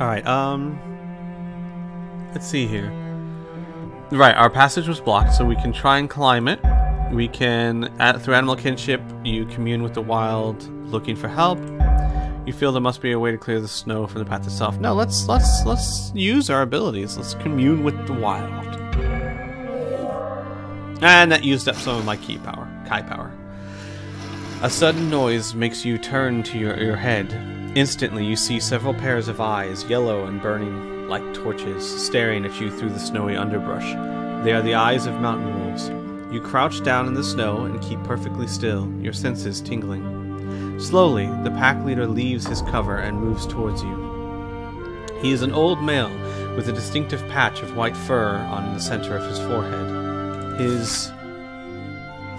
Alright, let's see here. Right, our passage was blocked, so we can try and climb it. We can, through animal kinship, you commune with the wild, looking for help. You feel there must be a way to clear the snow from the path itself. No, let's use our abilities. Let's commune with the wild. And that used up some of my Kai power. A sudden noise makes you turn to your head. Instantly, you see several pairs of eyes, yellow and burning like torches, staring at you through the snowy underbrush. They are the eyes of mountain wolves. You crouch down in the snow and keep perfectly still, your senses tingling. Slowly, the pack leader leaves his cover and moves towards you. He is an old male with a distinctive patch of white fur on the center of his forehead. His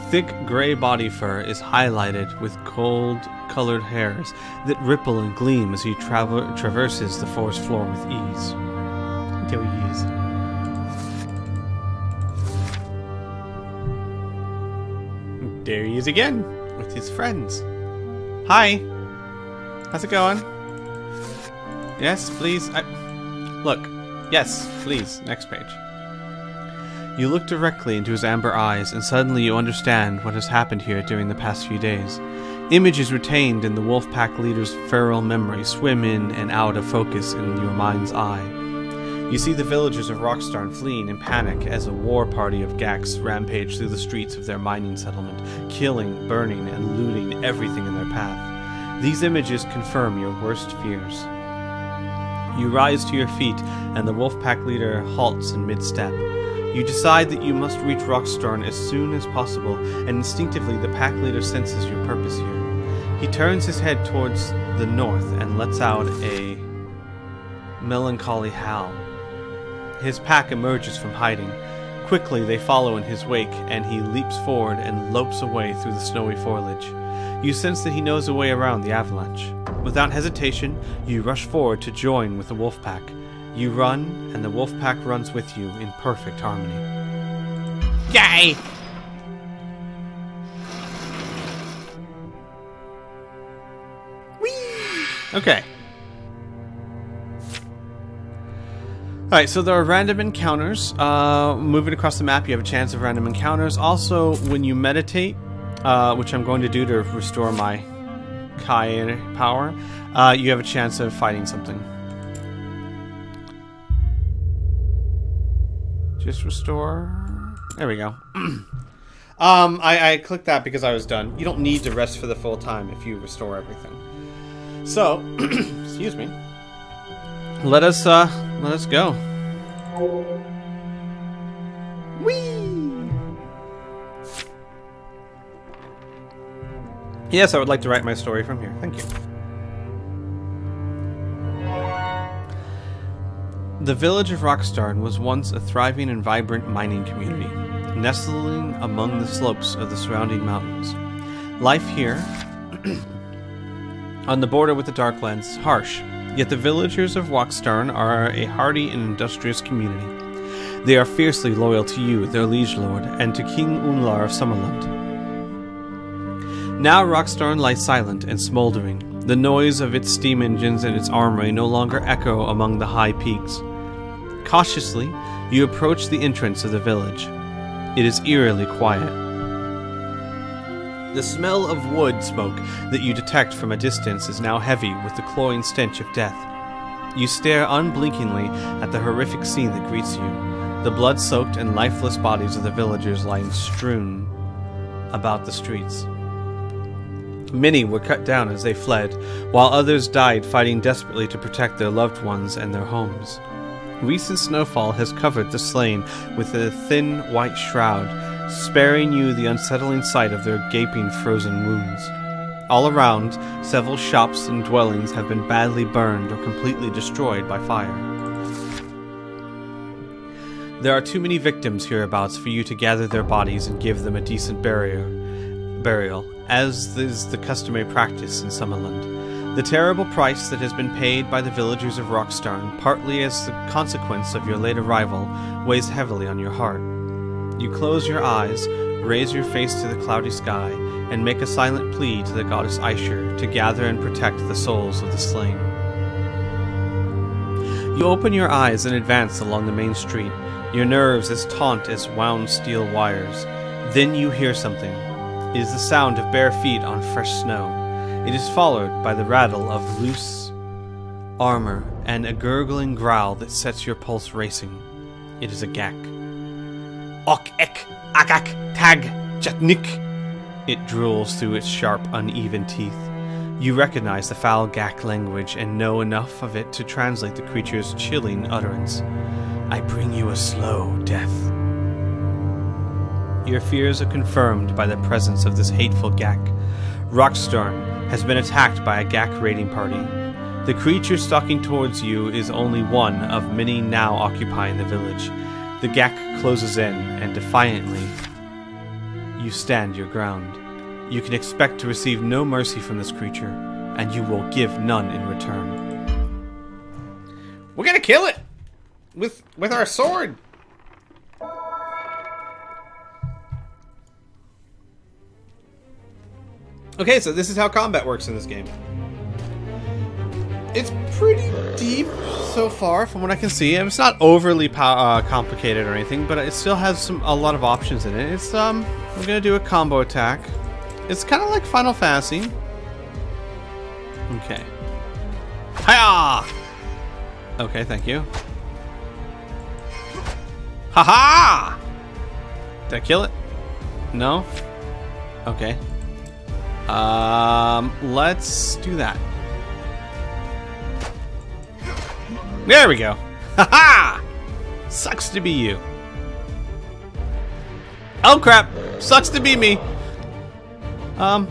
thick gray body fur is highlighted with gold-colored hairs that ripple and gleam as he traverses the forest floor with ease. There he is. There he is again, with his friends. Hi! How's it going? Yes, please. Look. Yes, please. Next page. You look directly into his amber eyes, and suddenly you understand what has happened here during the past few days. Images retained in the wolf pack leader's feral memory swim in and out of focus in your mind's eye. You see the villagers of Rockstar fleeing in panic as a war party of Gax rampage through the streets of their mining settlement, killing, burning, and looting everything in their path. These images confirm your worst fears. You rise to your feet, and the wolf pack leader halts in mid-step. You decide that you must reach Rockstar as soon as possible, and instinctively the pack leader senses your purpose here. He turns his head towards the north and lets out a melancholy howl. His pack emerges from hiding. Quickly they follow in his wake, and he leaps forward and lopes away through the snowy foliage. You sense that he knows a way around the avalanche. Without hesitation, you rush forward to join with the wolf pack. You run, and the wolf pack runs with you in perfect harmony. Yay! Whee! Okay. Alright, so there are random encounters. Moving across the map, you have a chance of random encounters. Also, when you meditate, which I'm going to do to restore my Kai power, you have a chance of fighting something. Just restore. There we go. I clicked that because I was done. You don't need to rest for the full time if you restore everything. So, excuse me. Let us go. Whee! Yes, I would like to write my story from here. Thank you. The village of Rockstar was once a thriving and vibrant mining community, nestling among the slopes of the surrounding mountains. Life here, on the border with the Darklands, is harsh, yet the villagers of Rockstar are a hardy and industrious community. They are fiercely loyal to you, their liege lord, and to King Unlar of Summerland. Now Rockstar lies silent and smoldering. The noise of its steam engines and its armory no longer echo among the high peaks. Cautiously, you approach the entrance of the village. It is eerily quiet. The smell of wood smoke that you detect from a distance is now heavy with the cloying stench of death. You stare unblinkingly at the horrific scene that greets you, the blood-soaked and lifeless bodies of the villagers lying strewn about the streets. Many were cut down as they fled, while others died fighting desperately to protect their loved ones and their homes. Recent snowfall has covered the slain with a thin white shroud, sparing you the unsettling sight of their gaping frozen wounds. All around, several shops and dwellings have been badly burned or completely destroyed by fire. There are too many victims hereabouts for you to gather their bodies and give them a decent burial, as is the customary practice in Summerland. The terrible price that has been paid by the villagers of Rockstar, partly as the consequence of your late arrival, weighs heavily on your heart. You close your eyes, raise your face to the cloudy sky, and make a silent plea to the goddess Aishur to gather and protect the souls of the slain. You open your eyes and advance along the main street, your nerves as taut as wound steel wires. Then you hear something. It is the sound of bare feet on fresh snow. It is followed by the rattle of loose armor and a gurgling growl that sets your pulse racing. It is a gak. Ok ek agak tag jatnik. It drools through its sharp, uneven teeth. You recognize the foul gak language and know enough of it to translate the creature's chilling utterance. I bring you a slow death. Your fears are confirmed by the presence of this hateful gak. Rockstar has been attacked by a gak raiding party. The creature stalking towards you is only one of many now occupying the village. The gak closes in, and defiantly, you stand your ground. You can expect to receive no mercy from this creature, and you will give none in return. We're gonna kill it! With our sword! Okay, so this is how combat works in this game. It's pretty deep so far, from what I can see. It's not overly complicated or anything, but it still has a lot of options in it. It's we're gonna do a combo attack. It's kind of like Final Fantasy. Okay. Hiya! Okay, thank you. Haha! Did I kill it? No? Okay. Let's do that. There we go. Haha! Sucks to be you. Oh crap! Sucks to be me. I'm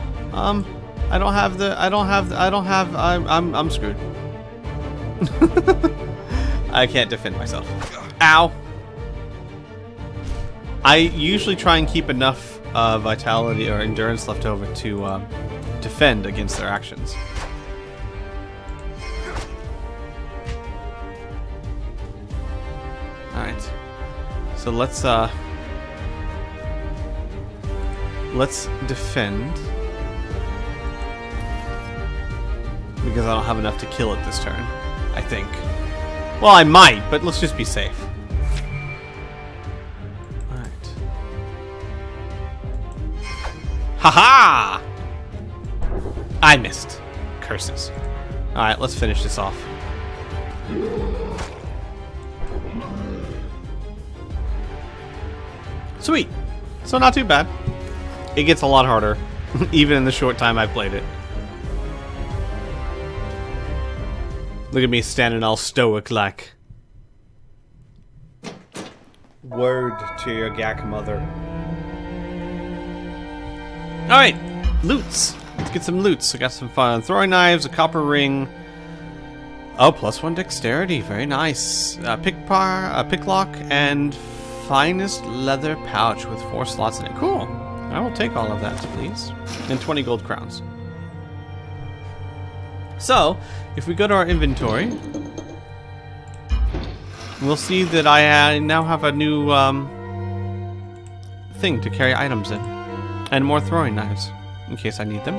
screwed. I can't defend myself. Ow. I usually try and keep enough vitality or endurance left over to defend against their actions. Alright. So let's defend. Because I don't have enough to kill it this turn, I think. Well, I might, but let's just be safe. Alright. Haha! I missed. Curses. Alright, let's finish this off. Sweet. So not too bad. It gets a lot harder, even in the short time I've played it. Look at me standing all stoic like. Word to your gak mother. Alright, loots. Let's get some loots. I got some fun throwing knives, a copper ring. Oh, +1 dexterity. Very nice. A picklock, and finest leather pouch with 4 slots in it. Cool. I will take all of that, please. And 20 gold crowns. So, if we go to our inventory, we'll see that I now have a new thing to carry items in. And more throwing knives, in case I need them.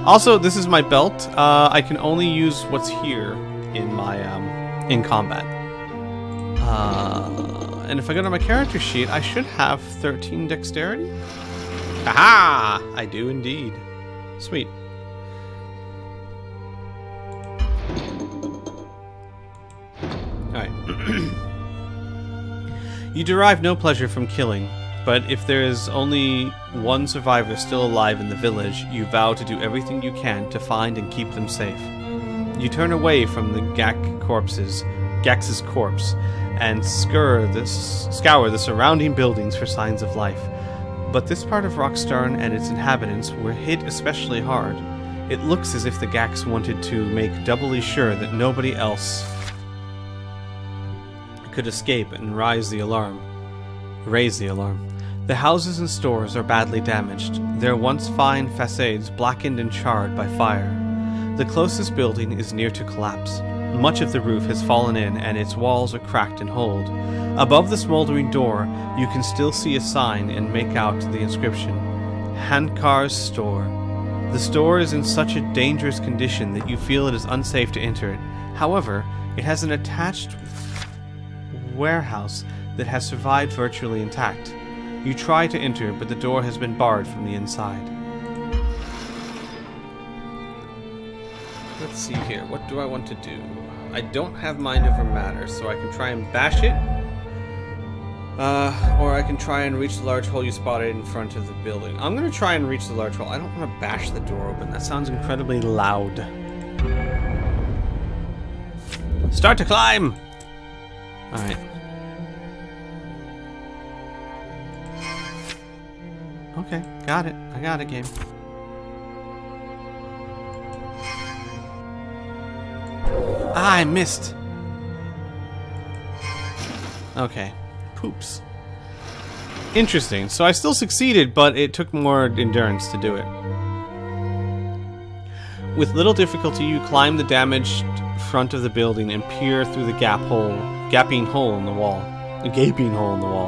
Also, this is my belt. I can only use what's here in my in combat. And if I go to my character sheet, I should have 13 dexterity. Aha! I do indeed. Sweet. Alright. You derive no pleasure from killing, but if there is only one survivor still alive in the village, you vow to do everything you can to find and keep them safe. You turn away from the Gax's corpse, and scour the surrounding buildings for signs of life. But this part of Rockstar and its inhabitants were hit especially hard. It looks as if the Gax wanted to make doubly sure that nobody else could escape and raise the alarm. The houses and stores are badly damaged, their once fine facades blackened and charred by fire. The closest building is near to collapse. Much of the roof has fallen in and its walls are cracked and holed. Above the smoldering door, you can still see a sign and make out the inscription, Handkar's Store. The store is in such a dangerous condition that you feel it is unsafe to enter it, However, it has an attached warehouse that has survived virtually intact. You try to enter, but the door has been barred from the inside. Let's see here. What do I want to do? I don't have mind over matter, so I can try and bash it. Or I can try and reach the large hole you spotted in front of the building. I'm going to try and reach the large hole. I don't want to bash the door open. That sounds incredibly loud. Start to climb! Alright. Okay, got it. I got it, game. Ah, I missed! Okay. Poops. Interesting. So I still succeeded, but it took more endurance to do it. With little difficulty, you climb the damaged front of the building and peer through the gaping hole in the wall,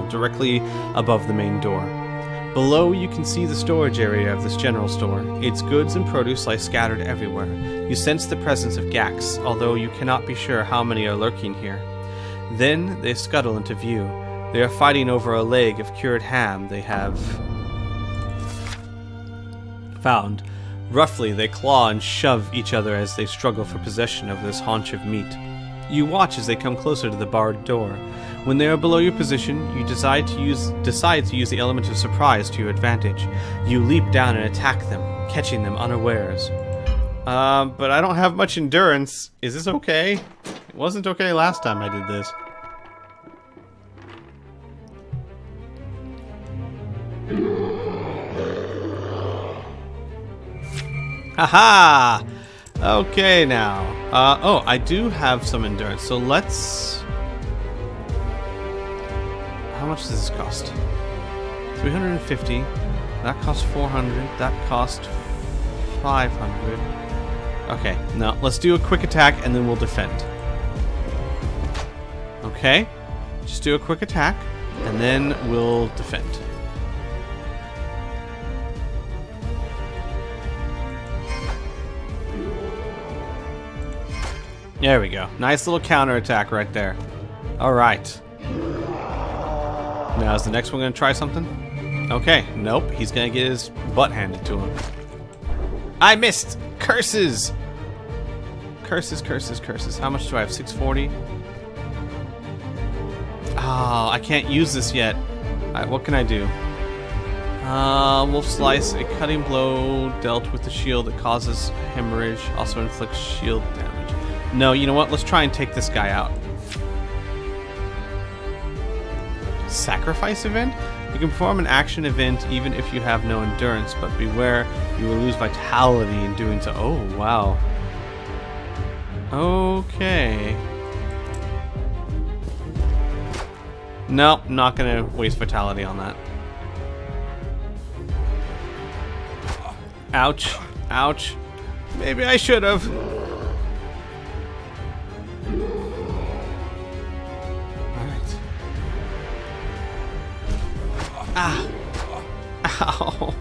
directly above the main door. Below, you can see the storage area of this general store. Its goods and produce lie scattered everywhere. You sense the presence of Gax, although you cannot be sure how many are lurking here. Then they scuttle into view. They are fighting over a leg of cured ham they have found. Roughly, they claw and shove each other as they struggle for possession of this haunch of meat. You watch as they come closer to the barred door. When they are below your position, you decide to use the element of surprise to your advantage. You leap down and attack them, catching them unawares. But I don't have much endurance. Is this okay? It wasn't okay last time I did this. Haha! Okay now. Oh, I do have some endurance, so let's... How much does this cost? 350. That costs 400. That cost 500. Okay, now let's do a quick attack and then we'll defend. Okay, just do a quick attack and then we'll defend. There we go. Nice little counterattack right there. Alright. Now is the next one going to try something? Okay, nope. He's going to get his butt handed to him. I missed! Curses! Curses, curses, curses. How much do I have? 640? Oh, I can't use this yet. Alright, what can I do? Wolf Slice, a cutting blow dealt with the shield that causes hemorrhage, also inflicts shield damage. No, you know what? Let's try and take this guy out. Sacrifice event? You can perform an action event even if you have no endurance, but beware, you will lose vitality in doing so. Oh, wow. Okay. Nope, not gonna waste vitality on that. Ouch. Ouch. Maybe I should have. Ah! Ow!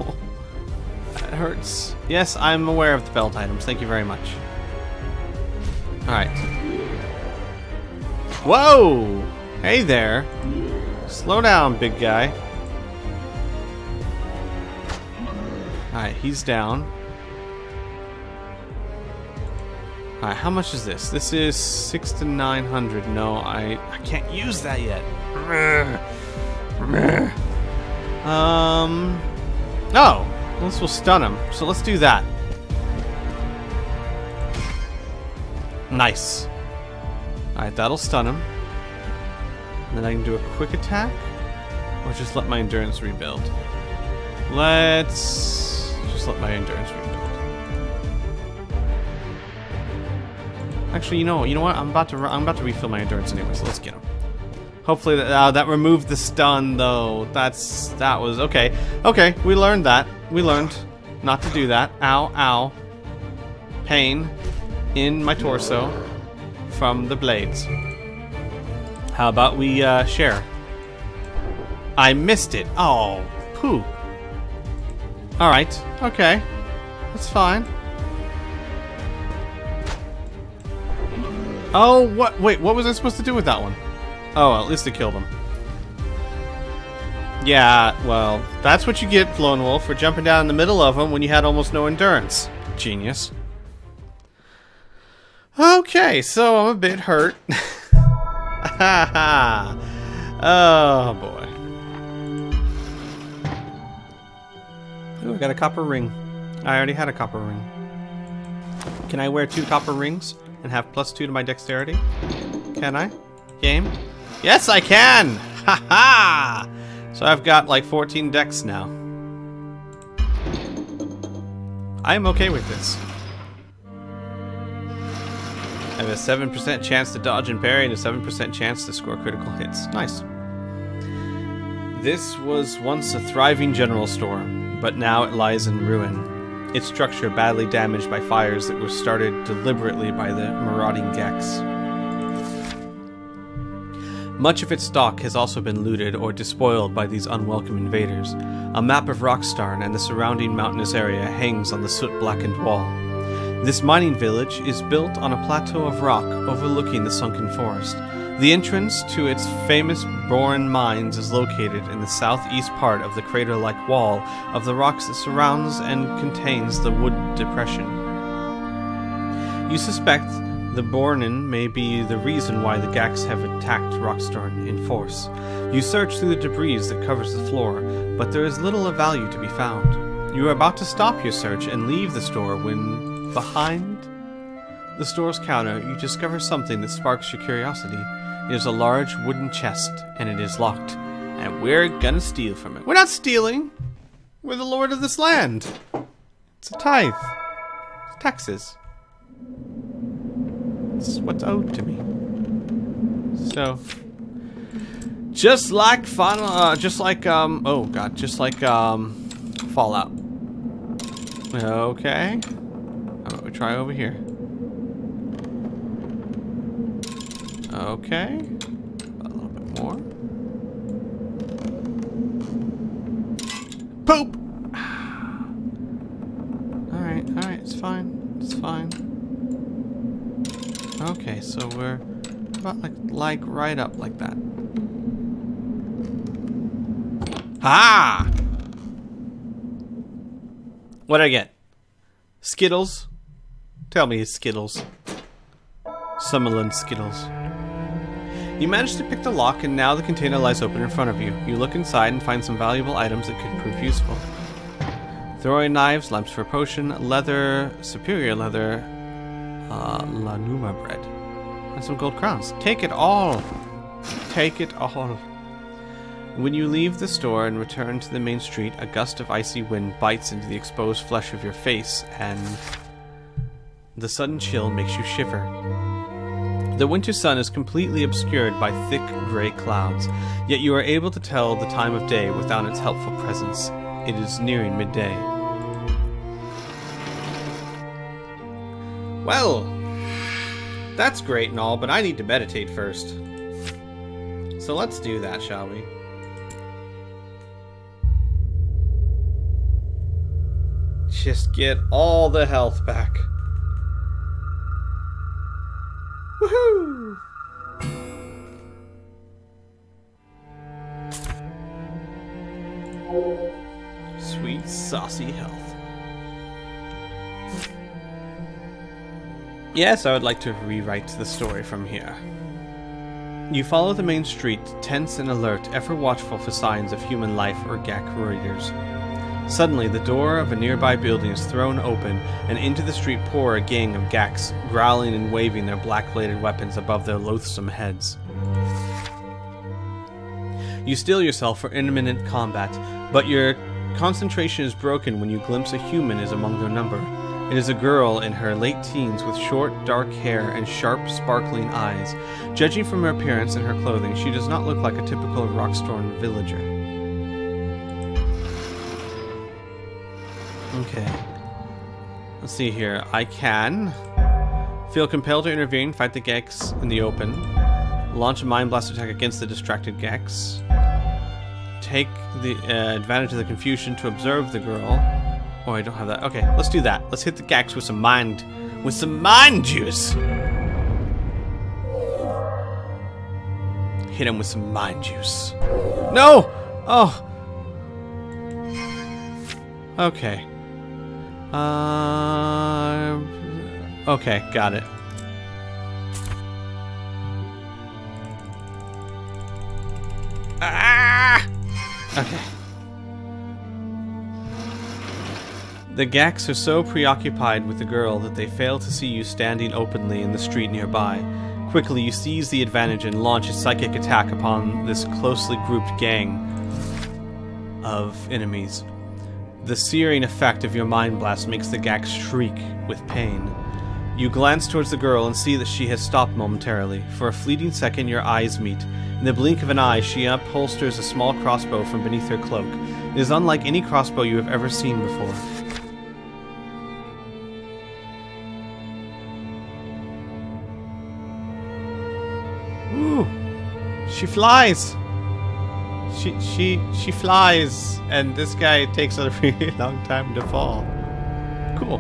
That hurts. Yes, I'm aware of the belt items. Thank you very much. Alright. Whoa! Hey there! Slow down, big guy. Alright, he's down. Alright, how much is this? This is 600 to 900. No, I can't use that yet. Oh, this will stun him. So let's do that. Nice. Alright, that'll stun him. And then I can do a quick attack, or just let my endurance rebuild. Let's just let my endurance rebuild. Actually, you know what? I'm about to refill my endurance anyway, so let's get him. Hopefully that removed the stun, though. That was okay. Okay, we learned that. We learned not to do that. Ow, ow. Pain in my torso from the blades. How about we share? I missed it. Oh, poo. All right. Okay, that's fine. Oh, what? Wait, what was I supposed to do with that one? Oh, at least it killed him. Yeah, well, that's what you get, Lone Wolf, for jumping down in the middle of them when you had almost no endurance. Genius. Okay, so I'm a bit hurt. Oh, boy. Ooh, I got a copper ring. I already had a copper ring. Can I wear 2 copper rings and have +2 to my dexterity? Can I? Game? Yes, I can! Ha ha! So I've got like 14 dex now. I am okay with this. I have a 7% chance to dodge and parry and a 7% chance to score critical hits. Nice. This was once a thriving general store, but now it lies in ruin. Its structure badly damaged by fires that were started deliberately by the marauding Gex. Much of its stock has also been looted or despoiled by these unwelcome invaders. A map of Rockstar and the surrounding mountainous area hangs on the soot-blackened wall. This mining village is built on a plateau of rock overlooking the sunken forest. The entrance to its famous Boron mines is located in the southeast part of the crater-like wall of the rocks that surrounds and contains the wood depression. You suspect the Boron may be the reason why the Gex have attacked Rockstar in force. You search through the debris that covers the floor, but there is little of value to be found. You are about to stop your search and leave the store when, behind the store's counter, you discover something that sparks your curiosity. It is a large wooden chest, and it is locked. And we're gonna steal from it. We're not stealing! We're the lord of this land! It's a tithe. It's taxes. This is what's owed to me. So, just like Fallout. Okay. How about we try over here? Okay. A little bit more. Poop! Alright, it's fine. It's fine. Okay, so we're about like right up like that. Ha! What'd I get? Skittles? Tell me Skittles. Summerlin Skittles. You managed to pick the lock, and now the container lies open in front of you. You look inside and find some valuable items that could prove useful. Throwing knives, lamps for a potion, leather, superior leather, Lanuma bread, and some gold crowns. Take it all! Take it all. When you leave the store and return to the main street, a gust of icy wind bites into the exposed flesh of your face, and the sudden chill makes you shiver. The winter sun is completely obscured by thick gray clouds, yet you are able to tell the time of day without its helpful presence. It is nearing midday. Well, that's great and all, but I need to meditate first. So let's do that, shall we? Just get all the health back. Woohoo! Sweet, saucy health. Yes, I would like to rewrite the story from here. You follow the main street, tense and alert, ever watchful for signs of human life or Gak raiders. Suddenly, the door of a nearby building is thrown open, and into the street pour a gang of Gaks, growling and waving their black-bladed weapons above their loathsome heads. You steel yourself for imminent combat, but your concentration is broken when you glimpse a human is among their number. It is a girl in her late teens with short, dark hair and sharp, sparkling eyes. Judging from her appearance and her clothing, she does not look like a typical Rockstar villager. Okay. Let's see here. I can feel compelled to intervene, fight the Gex in the open, launch a Mind Blast attack against the distracted Gex, take the advantage of the confusion to observe the girl. Oh, I don't have that. Okay, let's do that. Let's hit the Gex with some mind juice. Hit him with some mind juice. No! Oh! Okay. Okay, got it. Ah! Okay. The Gax are so preoccupied with the girl that they fail to see you standing openly in the street nearby. Quickly, you seize the advantage and launch a psychic attack upon this closely grouped gang of enemies. The searing effect of your mind blast makes the Gax shriek with pain. You glance towards the girl and see that she has stopped momentarily. For a fleeting second, your eyes meet. In the blink of an eye, she upholsters a small crossbow from beneath her cloak. It is unlike any crossbow you have ever seen before. Ooh, she flies. She flies, and this guy takes a really long time to fall. Cool.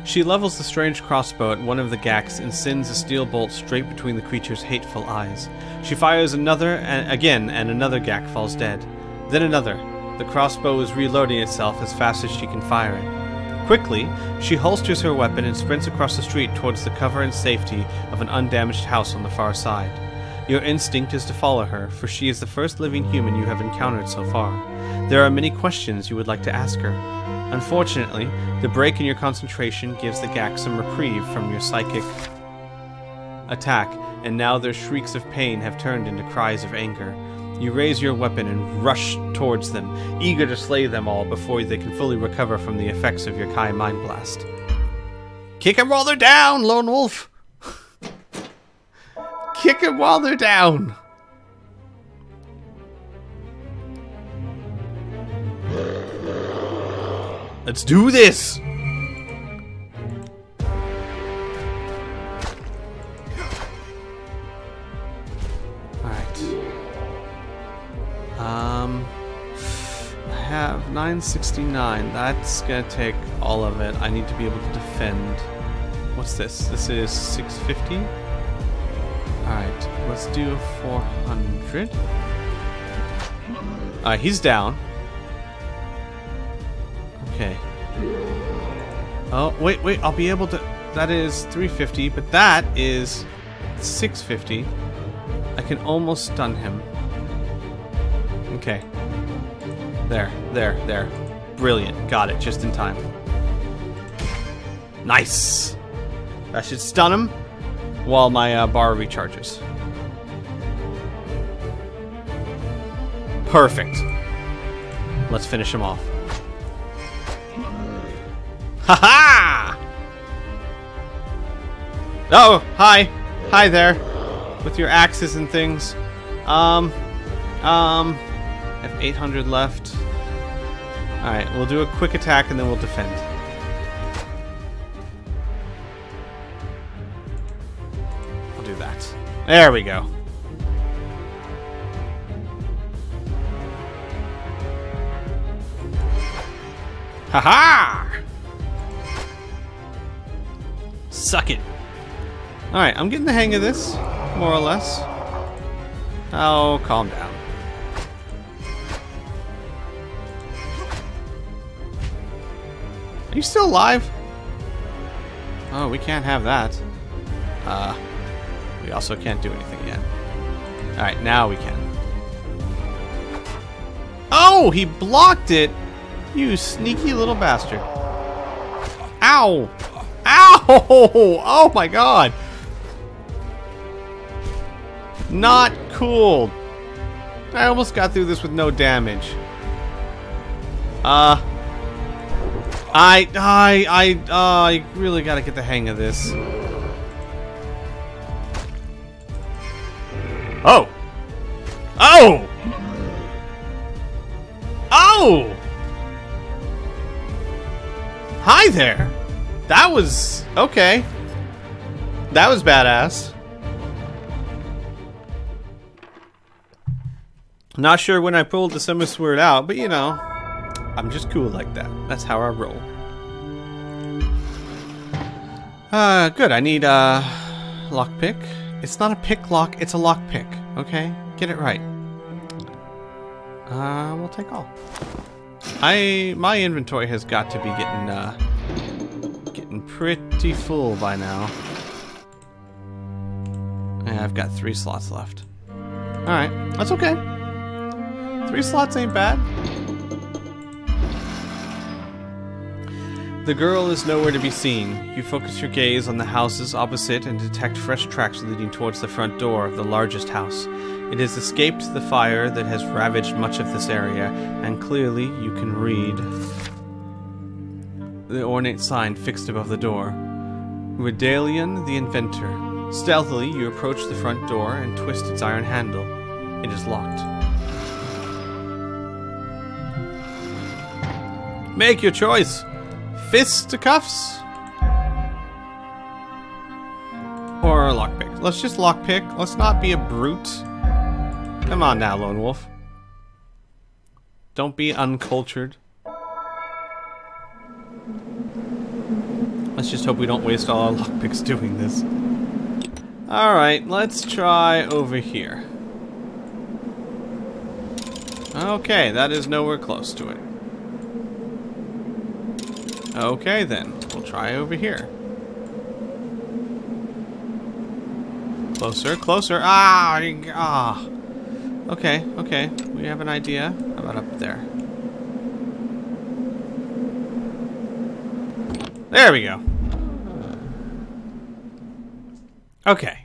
She levels the strange crossbow at one of the Gax and sends a steel bolt straight between the creature's hateful eyes. She fires another, and again, and another Gax falls dead. Then another. The crossbow is reloading itself as fast as she can fire it. Quickly, she holsters her weapon and sprints across the street towards the cover and safety of an undamaged house on the far side. Your instinct is to follow her, for she is the first living human you have encountered so far. There are many questions you would like to ask her. Unfortunately, the break in your concentration gives the Gax some reprieve from your psychic attack, and now their shrieks of pain have turned into cries of anger. You raise your weapon and rush towards them, eager to slay them all before they can fully recover from the effects of your Kai Mind Blast. Kick them while they're down, Lone Wolf! Kick them while they're down! Let's do this! Alright. I have 969. That's gonna take all of it. I need to be able to defend. What's this? This is 650? Alright, let's do 400. Alright, he's down. Okay. Oh, wait, I'll be able to... That is 350, but that is 650. I can almost stun him. Okay. There. Brilliant. Got it, just in time. Nice! That should stun him while my bar recharges. Perfect. Let's finish him off. Ha-ha! Oh, hi. Hi there. With your axes and things. I have 800 left. Alright, we'll do a quick attack and then we'll defend. I'll do that. There we go. Ha-ha! Suck it. Alright, I'm getting the hang of this, more or less. Oh, calm down. Are you still alive? Oh, we can't have that. We also can't do anything yet. Alright, now we can. Oh, he blocked it! You sneaky little bastard. Ow! Ow! Oh my god! Not cool. I almost got through this with no damage. I really gotta get the hang of this. Oh! Oh! Oh! Hi there! That was... okay. That was badass. Not sure when I pulled the summer sword out, but you know, I'm just cool like that. That's how I roll. Good. I need lockpick. It's not a pick lock, it's a lockpick. Okay? Get it right. We'll take all. My inventory has got to be getting pretty full by now. Yeah, I've got 3 slots left. Alright, that's okay. 3 slots ain't bad. The girl is nowhere to be seen. You focus your gaze on the houses opposite and detect fresh tracks leading towards the front door of the largest house. It has escaped the fire that has ravaged much of this area, and clearly you can read the ornate sign fixed above the door. Redalion the Inventor. Stealthily, you approach the front door and twist its iron handle. It is locked. Make your choice! Fisticuffs? Or a lockpick. Let's just lockpick. Let's not be a brute. Come on now, Lone Wolf. Don't be uncultured. Let's just hope we don't waste all our lockpicks doing this. Alright, let's try over here. Okay, that is nowhere close to it. Okay then, we'll try over here. Closer, closer. Ah! Okay, okay, we have an idea. How about up there? There we go. Okay.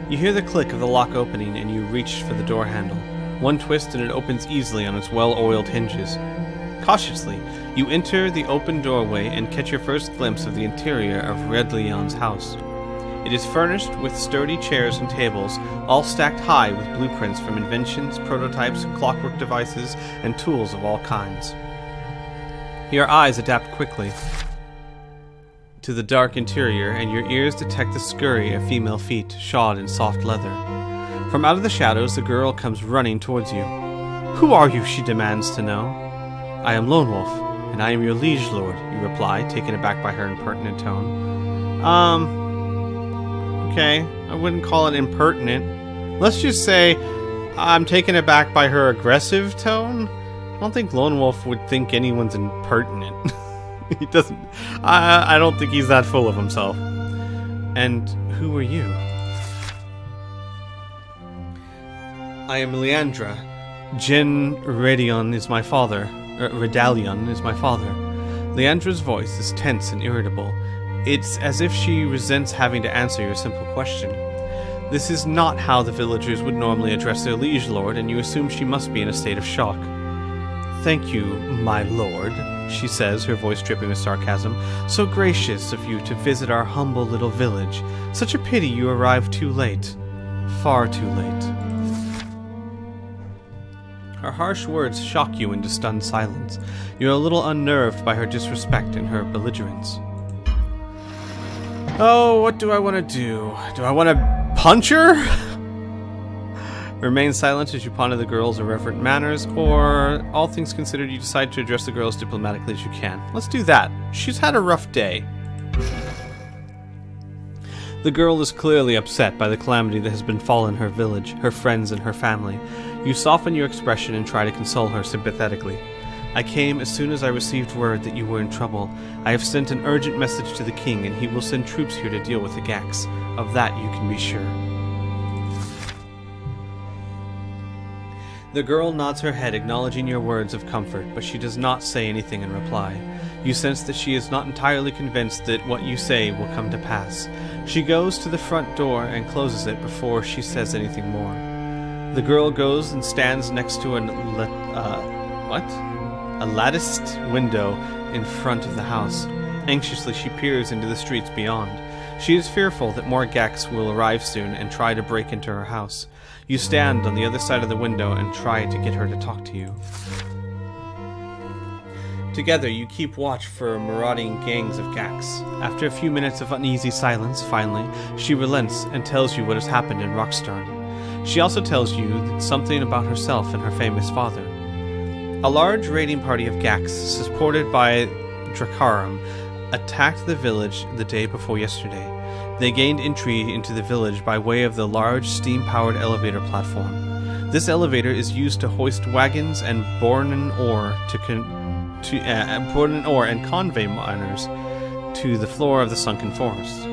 You hear the click of the lock opening and you reach for the door handle. One twist and it opens easily on its well-oiled hinges. Cautiously, you enter the open doorway and catch your first glimpse of the interior of Redleon's house. It is furnished with sturdy chairs and tables, all stacked high with blueprints from inventions, prototypes, clockwork devices, and tools of all kinds. Your eyes adapt quickly to the dark interior, and your ears detect the scurry of female feet, shod in soft leather. From out of the shadows, the girl comes running towards you. "Who are you?" she demands to know. "I am Lone Wolf, and I am your liege lord," you reply, taken aback by her impertinent tone. Okay, I wouldn't call it impertinent. Let's just say I'm taken aback by her aggressive tone. I don't think Lone Wolf would think anyone's impertinent. He doesn't. I don't think he's that full of himself. And who are you? I am Leandra. Redalion is my father. Redalion is my father. Leandra's voice is tense and irritable. It's as if she resents having to answer your simple question. This is not how the villagers would normally address their liege lord, and you assume she must be in a state of shock. "Thank you, my lord," she says, her voice dripping with sarcasm. "So gracious of you to visit our humble little village. Such a pity you arrived too late. Far too late." Her harsh words shock you into stunned silence. You're a little unnerved by her disrespect and her belligerence. Oh, what do I want to do? Do I want to punch her? Remain silent as you ponder the girl's irreverent manners, or, all things considered, you decide to address the girl as diplomatically as you can. Let's do that. She's had a rough day. The girl is clearly upset by the calamity that has befallen her village, her friends, and her family. You soften your expression and try to console her sympathetically. "I came as soon as I received word that you were in trouble. I have sent an urgent message to the king, and he will send troops here to deal with the Gax. Of that you can be sure." The girl nods her head, acknowledging your words of comfort, but she does not say anything in reply. You sense that she is not entirely convinced that what you say will come to pass. She goes to the front door and closes it before she says anything more. The girl goes and stands next to a latticed window in front of the house. Anxiously, she peers into the streets beyond. She is fearful that more Gax will arrive soon and try to break into her house. You stand on the other side of the window and try to get her to talk to you. Together, you keep watch for marauding gangs of Gax. After a few minutes of uneasy silence, finally, she relents and tells you what has happened in Rockstar. She also tells you something about herself and her famous father. A large raiding party of Gax, supported by Dracarum attacked the village the day before yesterday. They gained entry into the village by way of the large steam-powered elevator platform. This elevator is used to hoist wagons and borne ore and convey miners to the floor of the sunken forest.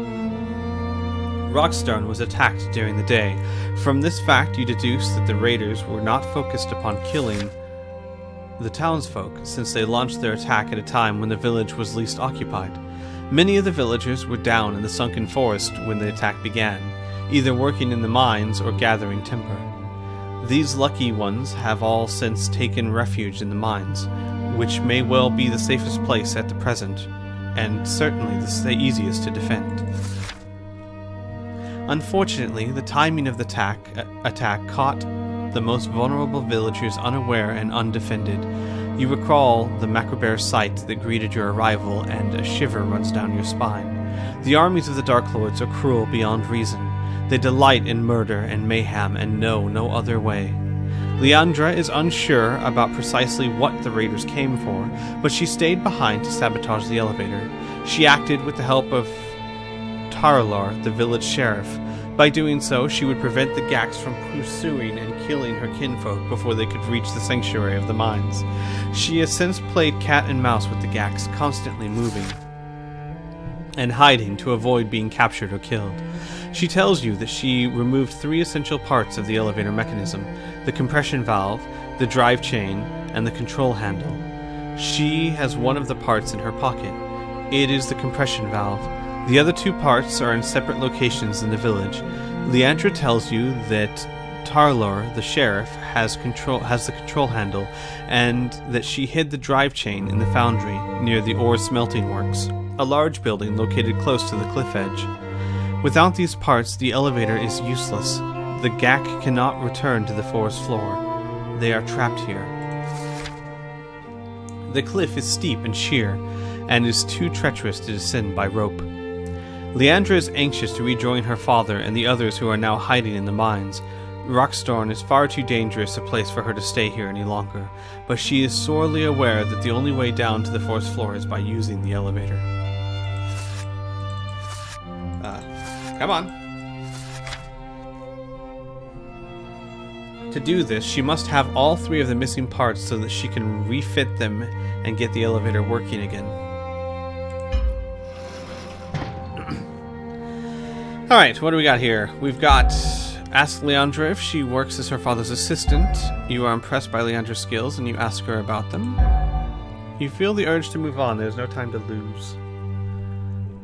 Rockstar was attacked during the day. From this fact, you deduce that the raiders were not focused upon killing the townsfolk, since they launched their attack at a time when the village was least occupied. Many of the villagers were down in the sunken forest when the attack began, either working in the mines or gathering timber. These lucky ones have all since taken refuge in the mines, which may well be the safest place at the present, and certainly the easiest to defend. Unfortunately, the timing of the attack caught the most vulnerable villagers unaware and undefended. You recall the macabre sight that greeted your arrival, and a shiver runs down your spine. The armies of the Dark Lords are cruel beyond reason. They delight in murder and mayhem and know no other way. Leandra is unsure about precisely what the raiders came for, but she stayed behind to sabotage the elevator. She acted with the help of Tarlar, the village sheriff. By doing so, she would prevent the Gax from pursuing and killing her kinfolk before they could reach the sanctuary of the mines. She has since played cat and mouse with the Gax, constantly moving and hiding to avoid being captured or killed. She tells you that she removed 3 essential parts of the elevator mechanism: the compression valve, the drive chain, and the control handle. She has one of the parts in her pocket. It is the compression valve. The other 2 parts are in separate locations in the village. Leandra tells you that Tarlar, the sheriff, has the control handle, and that she hid the drive chain in the foundry near the ore smelting works, a large building located close to the cliff edge. Without these parts, the elevator is useless. The GAC cannot return to the forest floor. They are trapped here. The cliff is steep and sheer, and is too treacherous to descend by rope. Leandra is anxious to rejoin her father and the others who are now hiding in the mines. Rockstar is far too dangerous a place for her to stay here any longer, but she is sorely aware that the only way down to the forest floor is by using the elevator. Come on. To do this, she must have all 3 of the missing parts so that she can refit them and get the elevator working again. Alright, what do we got here? We've got ask Leandra if she works as her father's assistant. You are impressed by Leandra's skills and you ask her about them. You feel the urge to move on. There's no time to lose.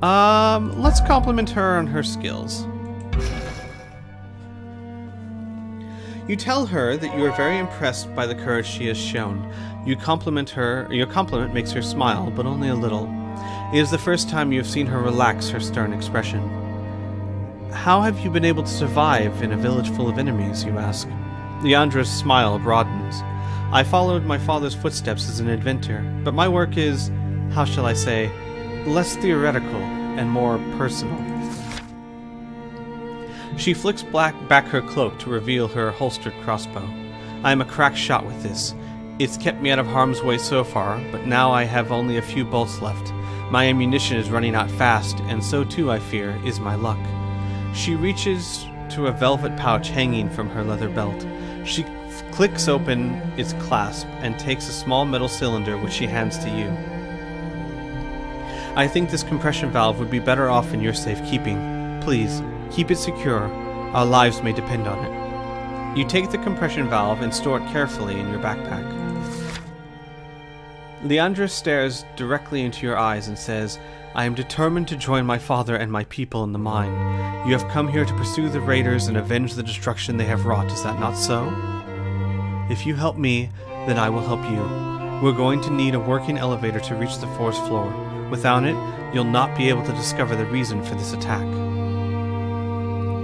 Let's compliment her on her skills. You tell her that you are very impressed by the courage she has shown. You compliment her. Your compliment makes her smile, but only a little. It is the first time you have seen her relax her stern expression. How have you been able to survive in a village full of enemies, you ask? Leandra's smile broadens. I followed my father's footsteps as an inventor, but my work is, how shall I say, less theoretical and more personal. She flicks back her cloak to reveal her holstered crossbow. I am a crack shot with this. It's kept me out of harm's way so far, but now I have only a few bolts left. My ammunition is running out fast, and so too, I fear, is my luck. She reaches to a velvet pouch hanging from her leather belt. She clicks open its clasp and takes a small metal cylinder which she hands to you. I think this compression valve would be better off in your safekeeping. Please, keep it secure. Our lives may depend on it. You take the compression valve and store it carefully in your backpack. Leandra stares directly into your eyes and says, I am determined to join my father and my people in the mine. You have come here to pursue the raiders and avenge the destruction they have wrought, is that not so? If you help me, then I will help you. We're going to need a working elevator to reach the forest floor. Without it, you'll not be able to discover the reason for this attack.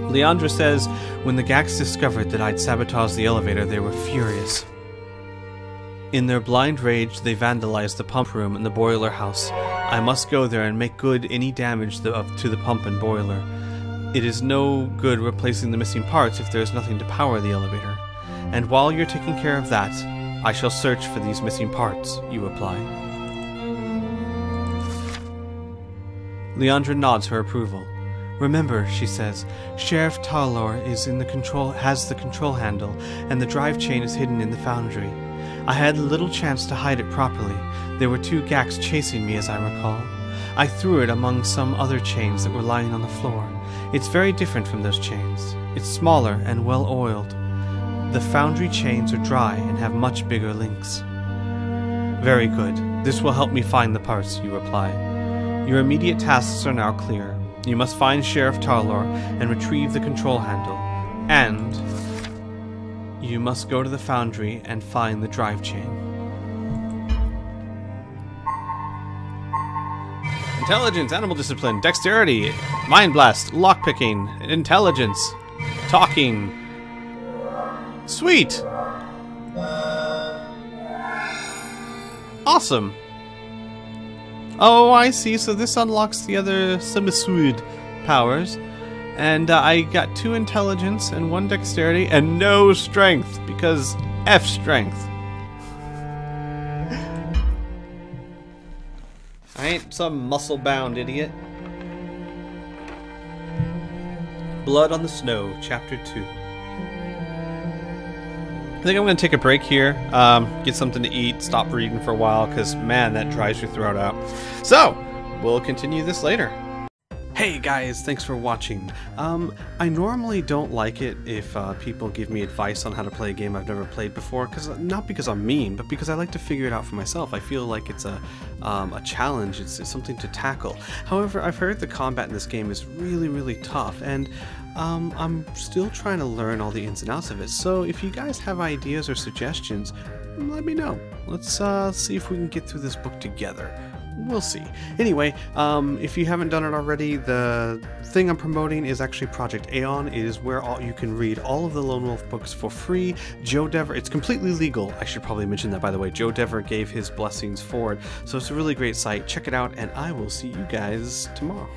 Leandra says, when the Gax discovered that I'd sabotaged the elevator, they were furious. In their blind rage, they vandalized the pump room and the boiler house. I must go there and make good any damage to the pump and boiler. It is no good replacing the missing parts if there is nothing to power the elevator. And while you're taking care of that, I shall search for these missing parts, you reply. Leandra nods her approval. Remember, she says, Sheriff Talor has the control handle, and the drive chain is hidden in the foundry. I had little chance to hide it properly. There were 2 Gaks chasing me, as I recall. I threw it among some other chains that were lying on the floor. It's very different from those chains. It's smaller and well oiled. The foundry chains are dry and have much bigger links. Very good. This will help me find the parts, you reply. Your immediate tasks are now clear. You must find Sheriff Tarlor and retrieve the control handle. And you must go to the foundry and find the drive chain. Intelligence, animal discipline, dexterity, mind blast, lockpicking, intelligence, talking. Sweet! Awesome! Oh, I see. So this unlocks the other Semisuid powers. And I got 2 intelligence and 1 dexterity and no strength, because F strength. I ain't some muscle-bound idiot. Blood on the Snow, Chapter 2. I think I'm going to take a break here, get something to eat, stop reading for a while, because, man, that dries your throat out. So, we'll continue this later. Hey guys, thanks for watching. I normally don't like it if people give me advice on how to play a game I've never played before, not because I'm mean, but because I like to figure it out for myself. I feel like it's a challenge, it's something to tackle. However, I've heard the combat in this game is really, really tough, and I'm still trying to learn all the ins and outs of it. So if you guys have ideas or suggestions, let me know. Let's see if we can get through this book together. We'll see. Anyway, if you haven't done it already, the thing I'm promoting is actually Project Aeon. It is where you can read all of the Lone Wolf books for free. Joe Dever, it's completely legal. I should probably mention that, by the way. Joe Dever gave his blessings for it, so it's a really great site. Check it out, and I will see you guys tomorrow.